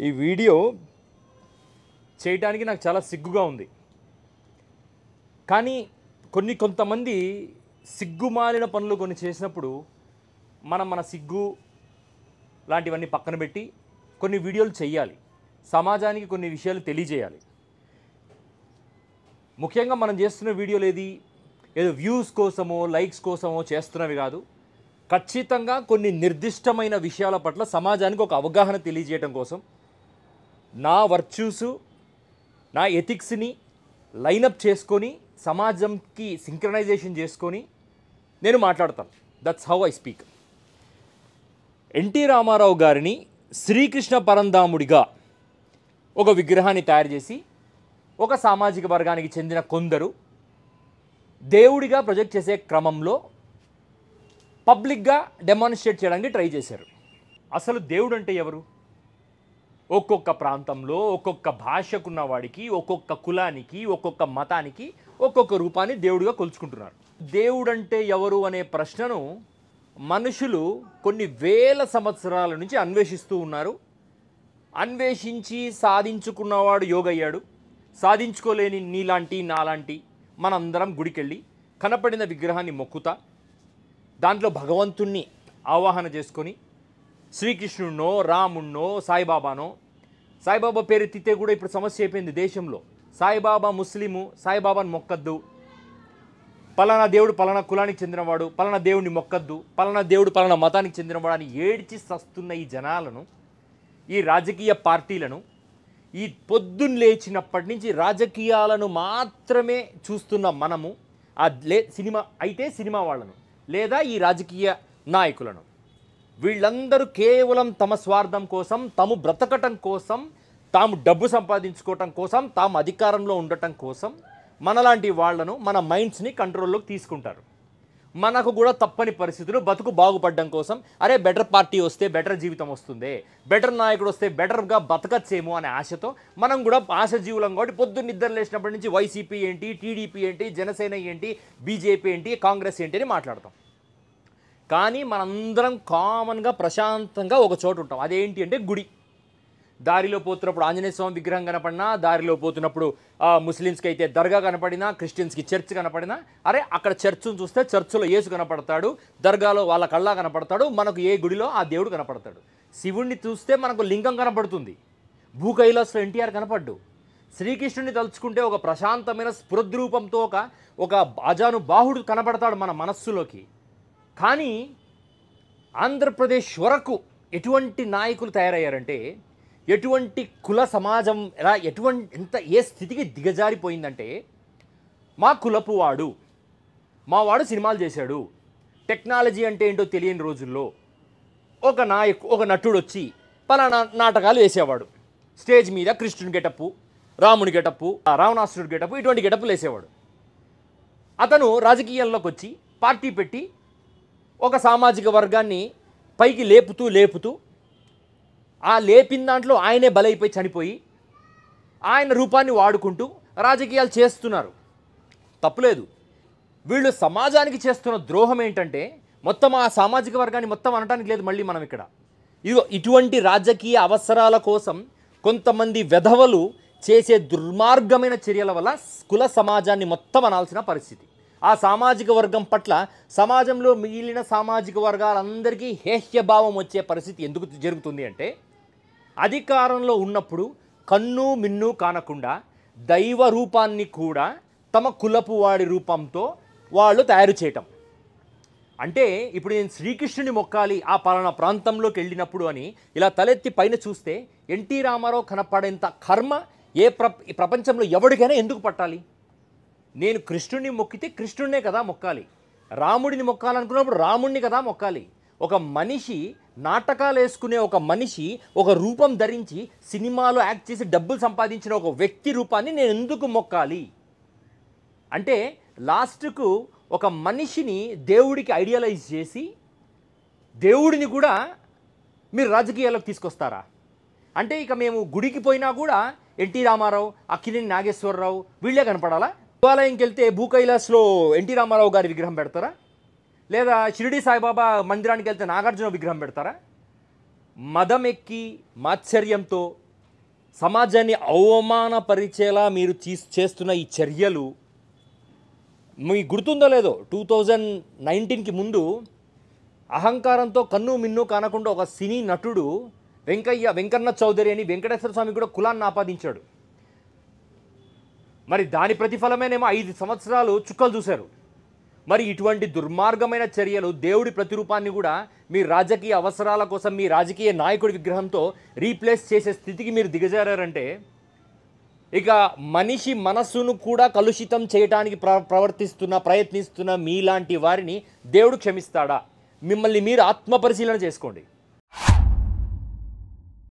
ఈ వీడియో చేయడానికి నాకు చాలా సిగ్గుగా ఉంది. కానీ కొంతమంది సిగ్గుమాలిన పనులు కొన్ని చేసినప్పుడు మన సిగ్గు లాంటివన్నీ పక్కన పెట్టి కొన్ని వీడియోలు చేయాలి. సమాజానికి కొన్ని విషయాలు తెలియజేయాలి. ముఖ్యంగా మనం చేస్తున్న వీడియోలు ఏదో వ్యూస్ కోసమో లైక్స్ కోసమో చేస్తున్నవి కాదు. ఖచ్చితంగా కొన్ని నిర్దిష్టమైన విషయాల పట్ల సమాజానికి ఒక అవగాహన తెలియజేయడం కోసం నా వర్చ్యూసు నా ఎథిక్స్ని లైనప్ చేసుకొని సమాజంకి సింక్రనైజేషన్ చేసుకొని నేను మాట్లాడతాను. That's how I speak. NT Rama Rao గారిని శ్రీకృష్ణ పరంధాముడిగా ఒక విగ్రహాన్ని తయారు చేసి ఒక సామాజిక వర్గానికి చెందిన కొందరు దేవుడిగా ప్రొజెక్ట్ చేసే క్రమంలో పబ్లిక్గా డెమాన్స్ట్రేట్ చేయడానికి ట్రై చేశారు. అసలు దేవుడు అంటే ఎవరు? ఒక్కొక్క ప్రాంతంలో ఒక్కొక్క భాషకున్న వాడికి, ఒక్కొక్క కులానికి, ఒక్కొక్క మతానికి ఒక్కొక్క రూపాన్ని దేవుడిగా కొలుచుకుంటున్నారు. దేవుడు అంటే ఎవరు అనే ప్రశ్నను మనుషులు కొన్ని వేల సంవత్సరాల నుంచి అన్వేషిస్తూ ఉన్నారు. అన్వేషించి సాధించుకున్నవాడు యోగయ్యాడు. సాధించుకోలేని నీలాంటి నాలాంటి మనందరం గుడికెళ్ళి కనపడిన విగ్రహాన్ని మొక్కుతా దాంట్లో భగవంతుణ్ణి ఆవాహన చేసుకొని శ్రీకృష్ణుడినో రాముణ్ణో సాయిబాబానో, సాయిబాబా పేరు ఎత్తితే కూడా ఇప్పుడు సమస్య అయిపోయింది దేశంలో. సాయిబాబా ముస్లిము, సాయిబాబాని మొక్కద్దు, పలానా దేవుడు పలానా కులానికి చెందినవాడు, పలానా దేవుడిని మొక్కద్దు, పలానా దేవుడు పలానా మతానికి చెందినవాడు అని ఏడ్చి సస్తున్న ఈ జనాలను, ఈ రాజకీయ పార్టీలను, ఈ పొద్దున్న లేచినప్పటి నుంచి రాజకీయాలను మాత్రమే చూస్తున్న మనము, సినిమా అయితే సినిమా వాళ్ళను లేదా ఈ రాజకీయ నాయకులను, వీళ్ళందరూ కేవలం తమ స్వార్థం కోసం, తాము బ్రతకటం కోసం, తాము డబ్బు సంపాదించుకోవటం కోసం, తాము అధికారంలో ఉండటం కోసం మనలాంటి వాళ్లను, మన మైండ్స్ని కంట్రోల్లోకి తీసుకుంటారు. మనకు కూడా తప్పని పరిస్థితులు, బతుకు బాగుపడడం కోసం, అరే బెటర్ పార్టీ వస్తే బెటర్ జీవితం వస్తుంది, బెటర్ నాయకుడు వస్తే బెటర్గా బతకచ్చేమో అనే ఆశతో మనం కూడా ఆశజీవులం కాబట్టి పొద్దున్న నిద్ర లేచినప్పటి నుంచి వైసీపీ ఏంటి, టీడీపీ ఏంటి, జనసేన ఏంటి, బీజేపీ ఏంటి, కాంగ్రెస్ ఏంటి అని మాట్లాడతాం. కానీ మనందరం కామన్గా ప్రశాంతంగా ఒక చోటు ఉంటాం. అదేంటి అంటే గుడి. దారిలో పోతున్నప్పుడు ఆంజనేయ స్వామి విగ్రహం కనపడినా, దారిలో పోతున్నప్పుడు ముస్లిమ్స్కి అయితే దర్గా కనపడినా, క్రిస్టియన్స్కి చర్చ్ కనపడినా, అరే అక్కడ చర్చ్ను చూస్తే చర్చిలో యేసు కనపడతాడు, దర్గాలో వాళ్ళ కళ్ళా కనపడతాడు, మనకు ఏ గుడిలో ఆ దేవుడు కనపడతాడు. శివుణ్ణి చూస్తే మనకు లింగం కనపడుతుంది, భూ కైలాసంలో ఎన్టీఆర్ కనపడ్డు. శ్రీకృష్ణుని తలుచుకుంటే ఒక ప్రశాంతమైన స్ఫురద్రూపంతో ఒక అజాను బాహుడు కనపడతాడు మన మనస్సులోకి. కానీ ఆంధ్రప్రదేశ్ వరకు ఎటువంటి నాయకులు తయారయ్యారంటే, ఎటువంటి కుల సమాజం ఏ స్థితికి దిగజారిపోయిందంటే, మా కులపు వాడు, మా వాడు సినిమాలు చేశాడు, టెక్నాలజీ అంటే ఏంటో తెలియని రోజుల్లో ఒక నటుడు వచ్చి పలానా నాటకాలు వేసేవాడు. స్టేజ్ మీద కృష్ణుని గెటప్పు, రాముని గెటప్పు, రావణాసురుడి గెటప్పు, ఇటువంటి గెటప్పులు వేసేవాడు. అతను రాజకీయాల్లోకి వచ్చి పార్టీ పెట్టి ఒక సామాజిక వర్గాన్ని పైకి లేపుతూ ఆ లేపిన దాంట్లో ఆయనే బలైపోయి చనిపోయి ఆయన రూపాన్ని వాడుకుంటూ రాజకీయాలు చేస్తున్నారు. తప్పులేదు. వీళ్ళు సమాజానికి చేస్తున్న ద్రోహం ఏంటంటే, మొత్తం ఆ సామాజిక వర్గాన్ని మొత్తం అనడానికి లేదు. మళ్ళీ మనం ఇక్కడ ఇటువంటి రాజకీయ అవసరాల కోసం కొంతమంది వెధవలు చేసే దుర్మార్గమైన చర్యల వల్ల కుల సమాజాన్ని మొత్తం అనాల్సిన పరిస్థితి. ఆ సామాజిక వర్గం పట్ల సమాజంలో మిగిలిన సామాజిక వర్గాలందరికీ హేహ్యభావం వచ్చే పరిస్థితి ఎందుకు జరుగుతుంది అంటే, అధికారంలో ఉన్నప్పుడు కన్ను మిన్ను కానకుండా దైవ రూపాన్ని కూడా తమ కులపు వాడి రూపంతో వాళ్ళు తయారు చేయటం. అంటే ఇప్పుడు నేను శ్రీకృష్ణుని మొక్కాలి ఆ పలానా ప్రాంతంలోకి వెళ్ళినప్పుడు అని ఇలా తలెత్తి పైన చూస్తే ఎన్టీ రామారావు కనపడేంత కర్మ ప్రపంచంలో ఎవరికైనా ఎందుకు పట్టాలి? నేను కృష్ణుడిని మొక్కితే కృష్ణుడినే కదా మొక్కాలి, రాముడిని మొక్కాలనుకున్నప్పుడు రాముడిని కదా మొక్కాలి. ఒక మనిషి నాటకాలు వేసుకునే ఒక మనిషి ఒక రూపం ధరించి సినిమాలో యాక్ట్ చేసి డబ్బులు సంపాదించిన ఒక వ్యక్తి రూపాన్ని నేను ఎందుకు మొక్కాలి అంటే, లాస్ట్కు ఒక మనిషిని దేవుడికి ఐడియలైజ్ చేసి దేవుడిని కూడా మీరు రాజకీయాల్లోకి తీసుకొస్తారా? అంటే ఇక మేము గుడికి పోయినా కూడా ఎన్టీ రామారావు, అక్కినేని నాగేశ్వరరావు వీళ్ళే కనపడాలా? దేవాలయంకి వెళ్తే భూ కైలాస్లో ఎన్టీ రామారావు గారి విగ్రహం పెడతారా? లేదా షిరిడి సాయిబాబా మందిరానికి వెళ్తే నాగార్జున విగ్రహం పెడతారా? మదం ఎక్కి మాత్సర్యంతో సమాజాన్ని అవమానపరిచేలా మీరు చేస్తున్న ఈ చర్యలు మీకు గుర్తుందో లేదో 2019కి ముందు అహంకారంతో కన్ను మిన్ను కానకుండా ఒక సినీ నటుడు వెంకన్న చౌదరి అని వెంకటేశ్వర స్వామి కూడా కులాన్ని ఆపాదించాడు. మరి దాని ప్రతిఫలమేనేమో 5 సంవత్సరాలు చుక్కలు చూశారు. మరి ఇటువంటి దుర్మార్గమైన చర్యలు దేవుడి ప్రతిరూపాన్ని కూడా మీ రాజకీయ అవసరాల కోసం మీ రాజకీయ నాయకుడి విగ్రహంతో రీప్లేస్ చేసే స్థితికి మీరు దిగజారంటే ఇక మనిషి మనస్సును కూడా కలుషితం చేయడానికి ప్రయత్నిస్తున్న మీలాంటి వారిని దేవుడు క్షమిస్తాడా? మిమ్మల్ని మీరు ఆత్మపరిశీలన చేసుకోండి.